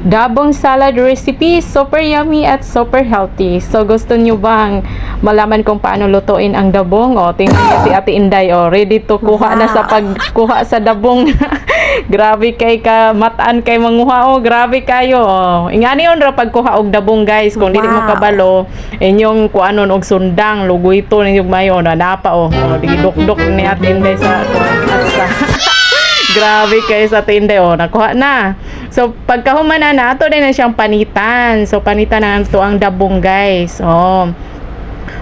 dabong salad recipe, super yummy at super healthy. So gusto nyo bang malaman kung paano lutuin ang dabong? O, tingnan niyo si Ate Inday, o, ready to kuha na sa pagkuha sa dabong. Grabe kay ka, mataan kay manguha, o, grabe kayo, o. Ingani yun ra pagkuha og dabong, guys, kung dili mo kabalo, inyong kuanon og sundang, lugoy ito ninyong mayo, na napa, o, digidok-dok ni Ate Inday sa grabe kayo sa tinde, o, nakuha na. So, pagkahuman na, ato din na siyang panitan. So, panitan na ito ang dabong, guys. O,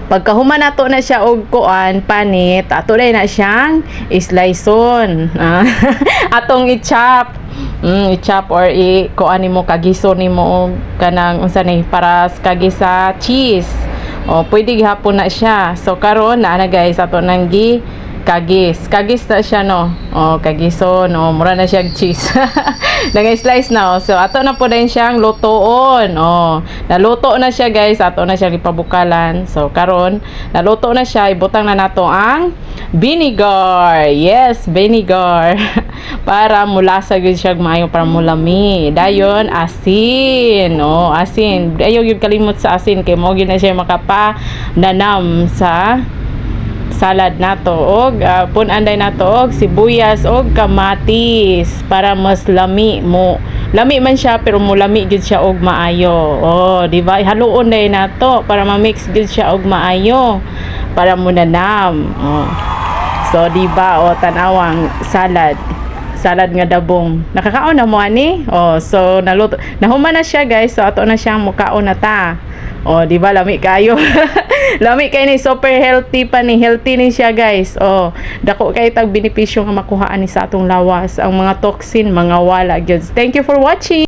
pagkahuman nato na siya og kuan, panit, ato din na siyang isliceon. Atong i-chop. I-chop or kuan nimo, kagiso nimo kanang unsa ni para kagisa cheese. O, pwede gihapon na siya. So, karon na guys, ato nang kagis na siya, no. O, kagiso, no, mura na siyang cheese. Nag-slice na, o. So, ato na po din siyang lutoon. O, naluto na siya, guys. Ato na siyang ipabukalan. So, karon naluto na siya. Ibutang na nato ang vinegar. Yes, vinegar. Para mulasa gyud siya maayo, para mulami. Dayon, asin. O, asin. Ayaw gyud kalimot sa asin. Kay mo gyud na siya makapananam sa salad nato, og punan-day nato og sibuyas og kamatis para mas lami mo. Lami man siya pero mulami gid siya og maayo. Oh, di ba? Haluon day nato para ma-mix gid siya og maayo para munanam. Oh. So, di ba? O, tanawang salad nga dabong. Nakakaon na mo ani? Oh, so naluto. Nahuman na siya, guys. So ato na siyang mukaon na ta. Oh, di ba lami kayo? Lami kay ni, super healthy pa ni. Healthy ni siya, guys. Oh, dako kay tag benepisyo nga makuhaan ni sa atong lawas. Ang mga toxin, mga wala gyud. Thank you for watching.